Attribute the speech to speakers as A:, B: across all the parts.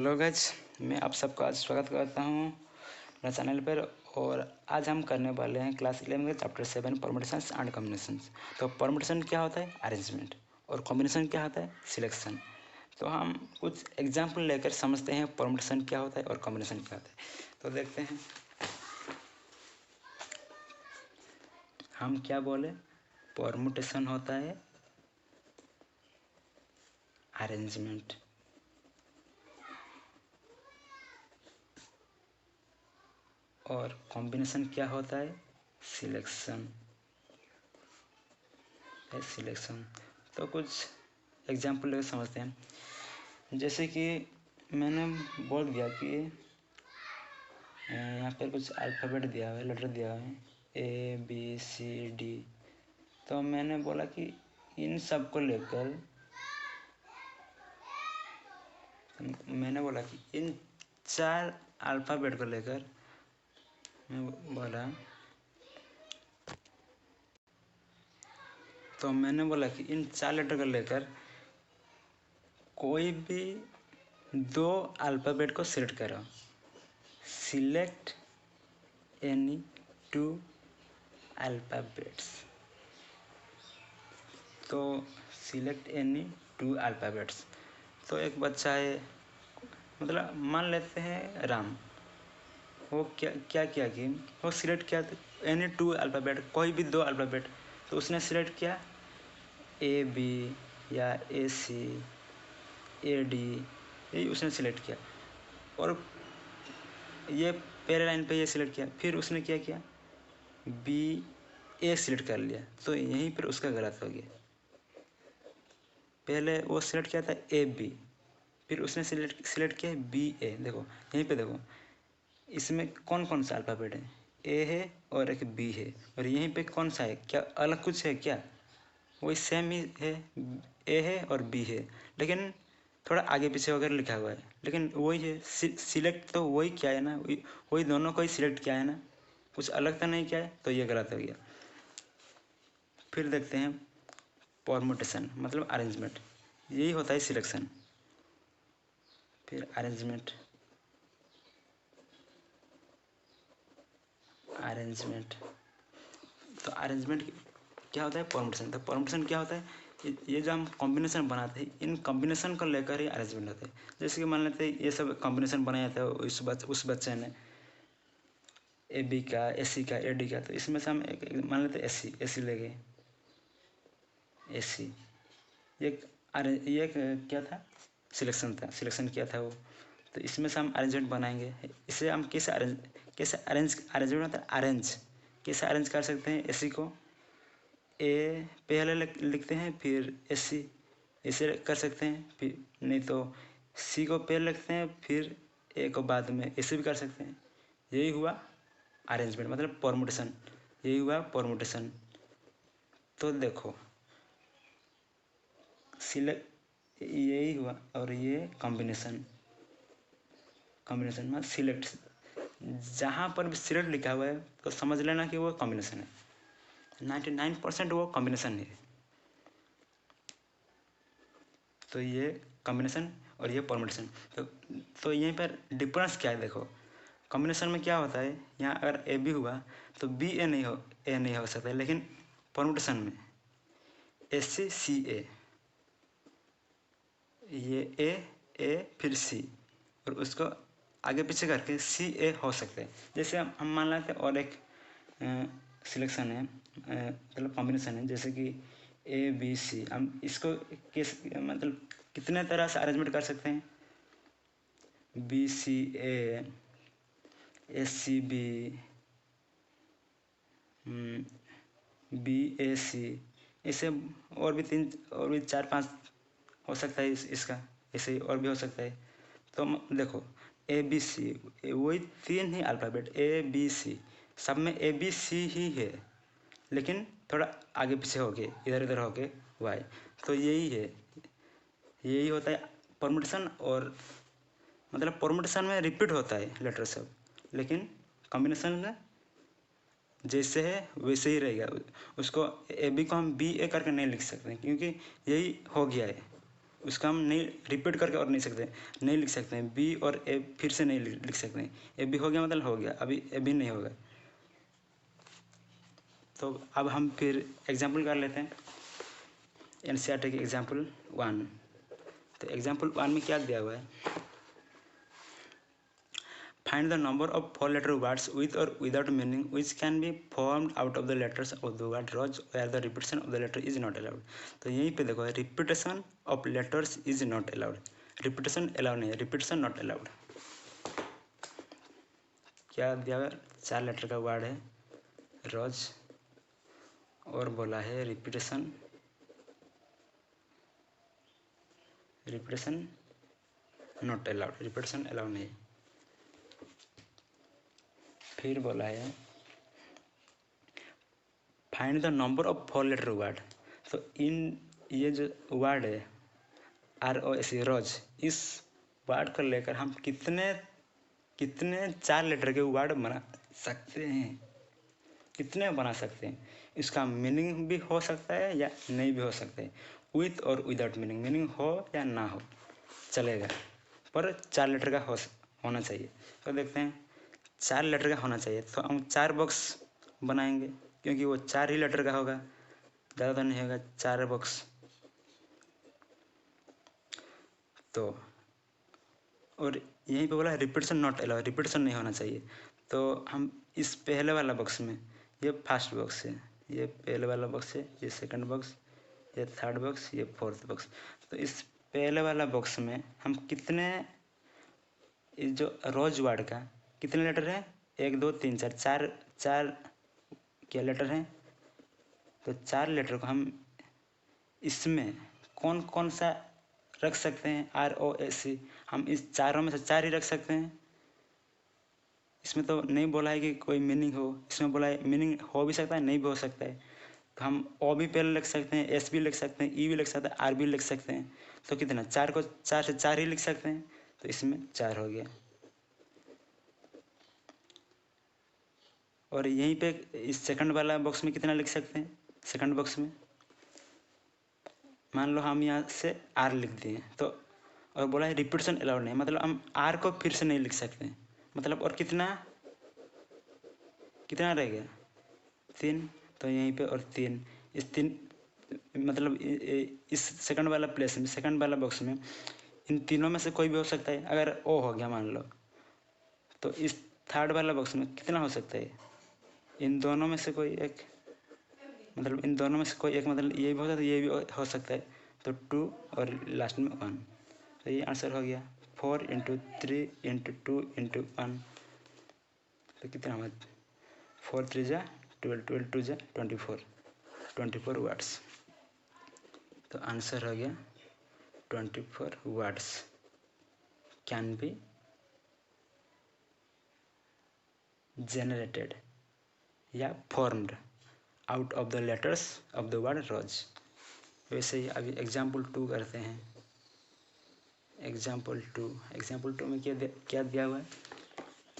A: Hello guys, मैं आप सबका आज स्वागत करता हूँ मेरे चैनल पर। और आज हम करने वाले हैं क्लास 11 के चैप्टर 7 परम्यूटेशंस एंड कॉम्बिनेशंस। तो परम्यूटेशन क्या होता है? अरेंजमेंट। और कॉम्बिनेशन क्या होता है? सिलेक्शन। तो हम कुछ एग्जाम्पल लेकर समझते हैं परम्यूटेशन क्या होता है और कॉम्बिनेशन क्या होता है। तो देखते हैं हम क्या बोले। परम्यूटेशन होता है अरेंजमेंट, और कॉम्बिनेशन क्या होता है? सिलेक्शन। तो कुछ एग्जाम्पल लेकर समझते हैं। जैसे कि मैंने बोल दिया कि यहाँ पर कुछ अल्फ़ाबेट दिया हुआ है, लेटर दिया हुआ है ABCD। तो मैंने बोला कि इन सब को लेकर इन 4 अल्फ़ाबेट को लेकर मैंने बोला कि इन 4 लेटर को लेकर कोई भी 2 अल्फ़ाबेट को सिलेक्ट करो। Select any 2 alphabets. तो सिलेक्ट एनी 2 अल्फ़ाबेट्स। तो एक बच्चा है, मतलब मान लेते हैं राम। वो क्या किया कि वो सिलेक्ट किया एनी 2 अल्फ़ाबेट, कोई भी 2 अल्फ़ाबेट। तो उसने सिलेक्ट किया AB या AC, AD, यही उसने सिलेक्ट किया। और ये पहले लाइन पे ये सिलेक्ट किया, फिर उसने क्या किया BA सिलेक्ट कर लिया। तो यहीं पर उसका गलत हो गया। पहले वो सिलेक्ट किया था AB, फिर उसने सिलेक्ट किया BA। देखो यहीं पे देखो, इसमें कौन कौन सा अल्फ़ाबेट है? A है और एक B है। और यहीं पे कौन सा है? क्या अलग कुछ है क्या? वही सेम ही है, A है और B है, लेकिन थोड़ा आगे पीछे वगैरह लिखा हुआ है, लेकिन वही है। सिलेक्ट तो वही किया है ना, वही दोनों को ही सिलेक्ट किया है ना, कुछ अलग तो नहीं किया है। तो ये गलत हो गया। फिर देखते हैं परम्यूटेशन, मतलब अरेंजमेंट। यही होता है सिलेक्शन। फिर अरेंजमेंट तो अरेंजमेंट क्या होता है? परम्यूटेशन। तो परम्यूटेशन क्या होता है? ये जो हम कॉम्बिनेशन बनाते हैं, इन कॉम्बिनेशन को लेकर ही अरेंजमेंट होता है। जैसे कि मान लेते हैं ये सब कॉम्बिनेशन बनाया था उस बच्चे ने, AB का, AC का, AD का। तो इसमें से हम मान लेते हैं AC ले गए। AC ये क्या था? सिलेक्शन किया था वो। तो इसमें से हम अरेंजमेंट बनाएंगे। इसे हम कैसे अरेंजमेंट होता है? कैसे अरेंज कर सकते हैं? AC को A पहले लिखते हैं, फिर AC इसे कर सकते हैं। फिर नहीं तो C को पहले लिखते हैं, फिर A को बाद में। ऐसे भी कर सकते हैं। यही हुआ अरेंजमेंट, मतलब परम्यूटेशन। यही हुआ परम्यूटेशन। तो देखो सिलेक्ट यही हुआ, और ये कॉम्बिनेशन में सिलेक्ट। जहाँ पर भी सिलेक्ट लिखा हुआ है तो समझ लेना कि वो कॉम्बिनेशन है। 99% वो कॉम्बिनेशन है। तो ये कॉम्बिनेशन और ये परम्यूटेशन। तो यहीं पर डिफरेंस क्या है? देखो कॉम्बिनेशन में क्या होता है, यहाँ अगर AB हुआ तो BA नहीं हो सकता, लेकिन परम्यूटेशन में SCCA, ये A फिर C, और उसको आगे पीछे करके CA हो सकते हैं। जैसे हम मान लेते हैं और एक सिलेक्शन है, मतलब कॉम्बिनेशन है, जैसे कि ABC। हम इसको मतलब कितने तरह से अरेंजमेंट कर सकते हैं? BCA, SCB, BAC, ऐसे और भी 4-5 हो सकता है इसका। ऐसे और भी हो सकता है। तो देखो ABC, वही 3 ही अल्फ़ाबेट ABC, सब में ABC ही है, लेकिन थोड़ा आगे पीछे हो गए, इधर उधर हो गए Y। तो यही होता है परम्यूटेशन। और मतलब परम्यूटेशन में रिपीट होता है लेटर सब, लेकिन कॉम्बिनेशन में जैसे है वैसे ही रहेगा। उसको AB को हम BA करके नहीं लिख सकते, क्योंकि यही हो गया है। उसका हम नहीं रिपीट करके और नहीं लिख सकते हैं। बी और ए फिर से नहीं लिख सकते हैं। ए बी हो गया मतलब हो गया, अभी ए बी नहीं होगा। तो अब हम फिर एग्जाम्पल कर लेते हैं। एनसीईआरटी के एग्जाम्पल 1। तो एग्जाम्पल 1 में क्या दिया हुआ है, find the number of 4 letter words with or without meaning which can be formed out of the letters of the word rose where the repetition of the letter is not allowed. तो यहीं पे देखो, repetition of letters is not allowed, repetition allow नहीं है, repetition not allowed. क्या दिया हुआ, 4 letter का वर्ड है रोज और बोला है repetition not allowed, repetition allow नहीं है। फिर बोला है find the number of 4 letter word. तो इन ये जो वर्ड है ROS रोज, इस वर्ड को लेकर हम कितने 4 लेटर के वर्ड बना सकते हैं, कितने बना सकते हैं। इसका मीनिंग भी हो सकता है या नहीं भी हो सकता है, with or without meaning, meaning हो या ना हो चलेगा, पर 4 लेटर का होना चाहिए। तो देखते हैं 4 लेटर का होना चाहिए, तो हम 4 बॉक्स बनाएंगे क्योंकि वो 4 ही लेटर का होगा, ज़्यादा तो नहीं होगा, 4 बॉक्स। तो और यहीं पे बोला है रिपीटेशन नॉट अलाउ, रिपीटेशन नहीं होना चाहिए। तो हम इस पहले वाला बॉक्स में, ये फर्स्ट बॉक्स है, ये पहले वाला बॉक्स है, ये सेकंड बॉक्स, ये थर्ड बॉक्स, ये फोर्थ बॉक्स। तो इस पहले वाला बॉक्स में हम कितने, इस जो रोज वर्ड का कितने लेटर है, 1 2 3 4 4 क्या लेटर हैं। तो 4 लेटर को हम इसमें कौन कौन सा रख सकते हैं, ROS, हम इस चारों में से 4 ही रख सकते हैं। इसमें तो नहीं बोला है कि कोई मीनिंग हो, इसमें बोला है मीनिंग हो भी सकता है, नहीं भी हो सकता है। तो हम O भी पहले लिख सकते हैं, S भी लिख सकते हैं, E भी लिख सकते हैं, R भी लिख सकते हैं। तो कितना, 4 को 4 से 4 ही लिख सकते हैं, तो इसमें 4 हो गया। और यहीं पे इस सेकंड वाला बॉक्स में कितना लिख सकते हैं, सेकंड बॉक्स में मान लो हम यहाँ से R लिख दिए, तो और बोला है रिपीटेशन अलाउड नहीं, मतलब हम R को फिर से नहीं लिख सकते, मतलब और कितना रह गया, 3। तो यहीं पे और 3, इस 3 मतलब इस सेकंड वाला प्लेस में, सेकंड वाला बॉक्स में इन तीनों में से कोई भी हो सकता है। अगर O हो गया मान लो, तो इस थर्ड वाला बॉक्स में कितना हो सकता है, इन दोनों में से कोई एक, मतलब इन दोनों में से कोई एक, मतलब ये भी हो सकता है, ये भी हो सकता है। तो 2 और लास्ट में 1, तो ये आंसर हो गया 4 × 3 × 2 × 1। तो कितना हुआ, 4 3 जा 12, 12 2 जा 24 वर्ड्स। तो आंसर हो गया 24 वर्ड्स कैन बी जनरेटेड या formed out of the letters of the word rose. वैसे ही अभी एग्जाम्पल 2 करते हैं। एग्जाम्पल 2 में क्या दिया हुआ है,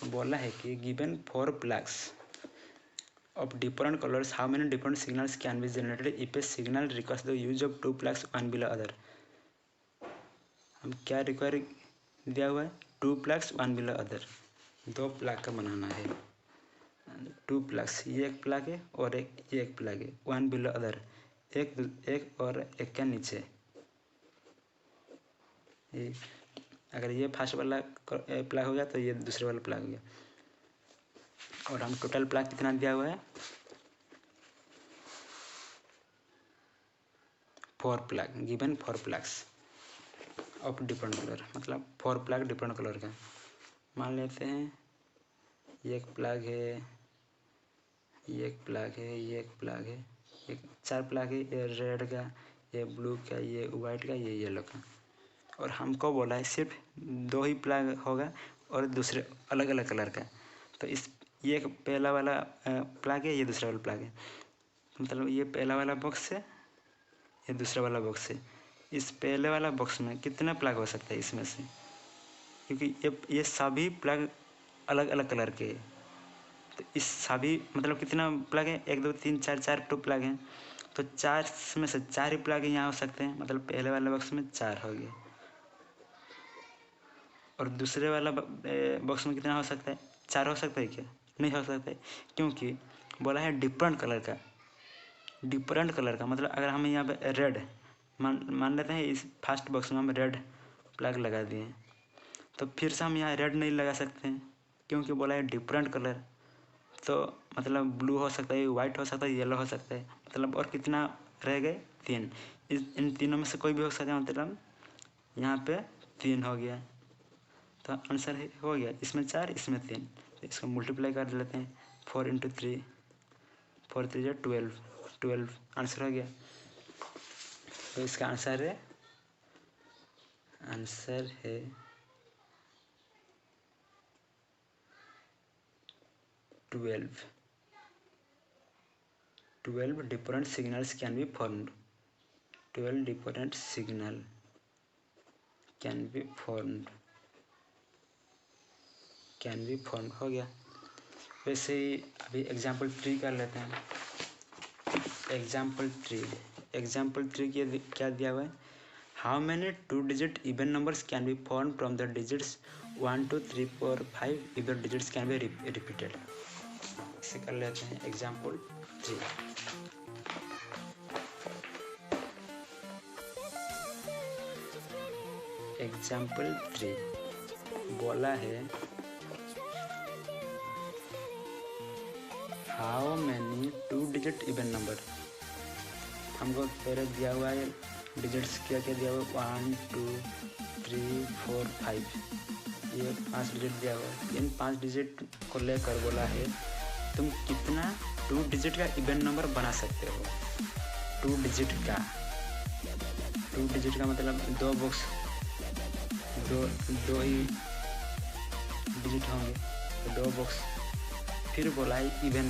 A: बोला है कि given 4 flags of different colors, how many different signals can be generated if a signal requires the use of 2 flags one below other। हम क्या रिक्वायर दिया हुआ है, 2 flags one below other, 2 flag का बनाना है। 2 फ्लैग्स, ये एक फ्लैग है और ये एक फ्लैग है, वन बिलो अदर, एक और एक के नीचे। ये अगर ये फर्स्ट वाला फ्लैग हो गया तो ये दूसरे वाला फ्लैग हो गया। और हम टोटल फ्लैग कितना दिया हुआ है, 4 flag, given 4 flags of different colour, मतलब 4 फ्लैग डिफरेंट कलर का। मान लेते हैं ये एक फ्लैग है, ये एक फ्लैग है, ये एक फ्लैग है, एक 4 फ्लैग है, ये रेड का, ये ब्लू का, ये वाइट का, ये येलो का। और हमको बोला है सिर्फ 2 ही फ्लैग होगा और दूसरे अलग अलग कलर का। तो इस ये एक पहला वाला फ्लैग है, ये दूसरा वाला फ्लैग है, मतलब ये पहला वाला बॉक्स है, ये दूसरा वाला बॉक्स है। इस पहले वाला बॉक्स में कितना फ्लैग हो सकता है इसमें से, क्योंकि ये सभी फ्लैग अलग अलग कलर के है। तो इस सभी मतलब कितना फ्लैग है, 1 2 3 4 4 2 फ्लैग हैं। तो 4 में से 4 रिप्लाई के यहाँ हो सकते हैं, मतलब पहले वाले बॉक्स में 4 हो गया। और दूसरे वाला बॉक्स में कितना हो सकता है? 4 हो सकता है क्या? नहीं हो सकता है, क्योंकि बोला है डिफरेंट कलर का। डिफरेंट कलर का मतलब अगर हम यहाँ पे रेड मान लेते हैं, इस फर्स्ट बॉक्स में हम रेड प्लग लगा दिए, तो फिर से हम यहाँ रेड नहीं लगा सकते हैं, क्योंकि बोला है डिफरेंट कलर। तो मतलब ब्लू हो सकता है, वाइट हो सकता है, येलो हो सकता है, मतलब और कितना रह गए? 3। इन तीनों में से कोई भी हो सकता है, मतलब यहाँ पे 3 हो गया। तो आंसर हो गया, इसमें 4, इसमें 3। तो इसको मल्टीप्लाई कर लेते हैं, 4 × 3, 4 3 12, 12 आंसर हो गया। तो इसका आंसर है 12। 12 different signals can be formed. 12 different signal can be formed हो गया। वैसे ही अभी एग्जाम्पल 3 कर लेते हैं। एग्जाम्पल 3 क्या दिया हुआ है? How many 2 digit even numbers can be form from the digits 1 2 3 4 5 if the digits can be repeated. इसे कर लेते हैं एग्जाम्पल 3। एग्जाम्पल 3 बोला है how many 2 digit even number. हमको पहले दिया हुआ है डिजिट्स, क्या क्या दिया हुआ है? 1 2 3 4 5, ये 5 डिजिट दिया हुआ है। इन 5 डिजिट को लेकर बोला है तुम कितना 2 डिजिट का इवन नंबर बना सकते हो। 2 डिजिट का मतलब 2 बॉक्स, दो ही डिजिट होंगे, तो 2 बॉक्स। फिर बोला है इवन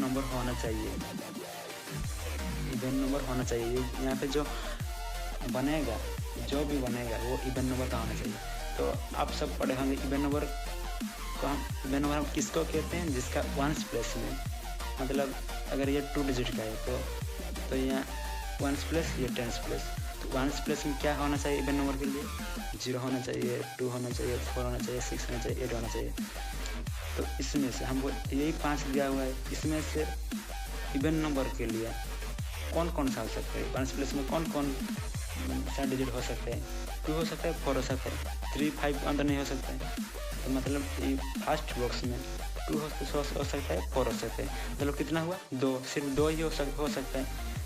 A: नंबर होना चाहिए। यहाँ पे जो भी बनेगा वो इवन नंबर का होना चाहिए। तो आप सब पढ़े होंगे इवन नंबर हम किसको कहते हैं? जिसका 1s प्लेस में, मतलब अगर ये 2 डिजिट का है तो यहाँ 1s प्लेस, ये 10s प्लेस। तो 1s प्लेस में क्या होना चाहिए इवन नंबर के लिए? 0 होना चाहिए, 2 होना चाहिए, 4 होना चाहिए, 6 होना चाहिए, 8 होना चाहिए। तो इसमें से हमको यही 5 दिया हुआ है। इसमें से इवन नंबर के लिए कौन कौन सा हो सकता है? 1s प्लेस में कौन कौन सा डिजिट हो सकते हैं? 2 हो सकता है, 4 हो सकता है, 3 5 अंदर नहीं हो सकता है। तो मतलब ये फर्स्ट बॉक्स में 2 हो सकता है, 4 हो सकता है, मतलब कितना हुआ? 2, सिर्फ 2 ही हो सकता है।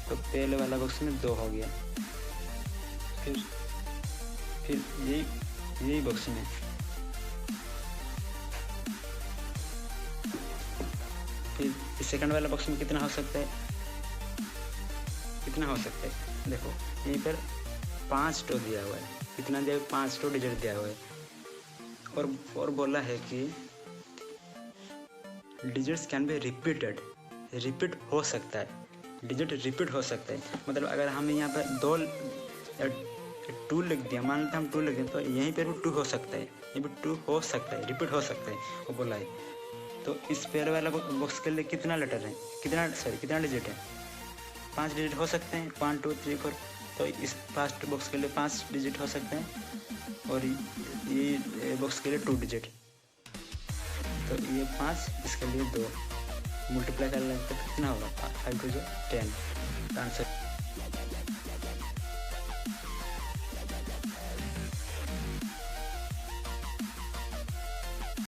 A: तो पहले वाला बॉक्स में 2 हो गया। फिर यही बॉक्स में फिर सेकंड वाला बॉक्स में कितना हो सकता है? देखो यहीं पर 5 टो दिया हुआ है। कितना दिया हुआ है? 5 टो डिजिट दिया हुआ है। और बोला है कि digits can be repeated, repeat हो सकता है, डिजिट रिपीट हो सकता है। मतलब अगर हम यहाँ पर 2 लिख दिया, मान लेते हम 2 लिख दें, तो यहीं पर भी 2 हो सकता है, यहीं पर 2 हो सकता है, रिपीट हो सकता है, वो बोला है। तो इस पहले वाला बॉक्स के लिए कितना लेटर है? कितना डिजिट है? 5 डिजिट हो सकते हैं, 1 2 3 4। तो इस फर्स्ट बॉक्स के लिए 5 डिजिट हो सकते हैं, और ये बॉक्स के लिए 2 डिजिट। तो ये 5, इसके लिए 2, मल्टीप्लाई कर लें तो कितना होगा? 5 2 10 आंसर।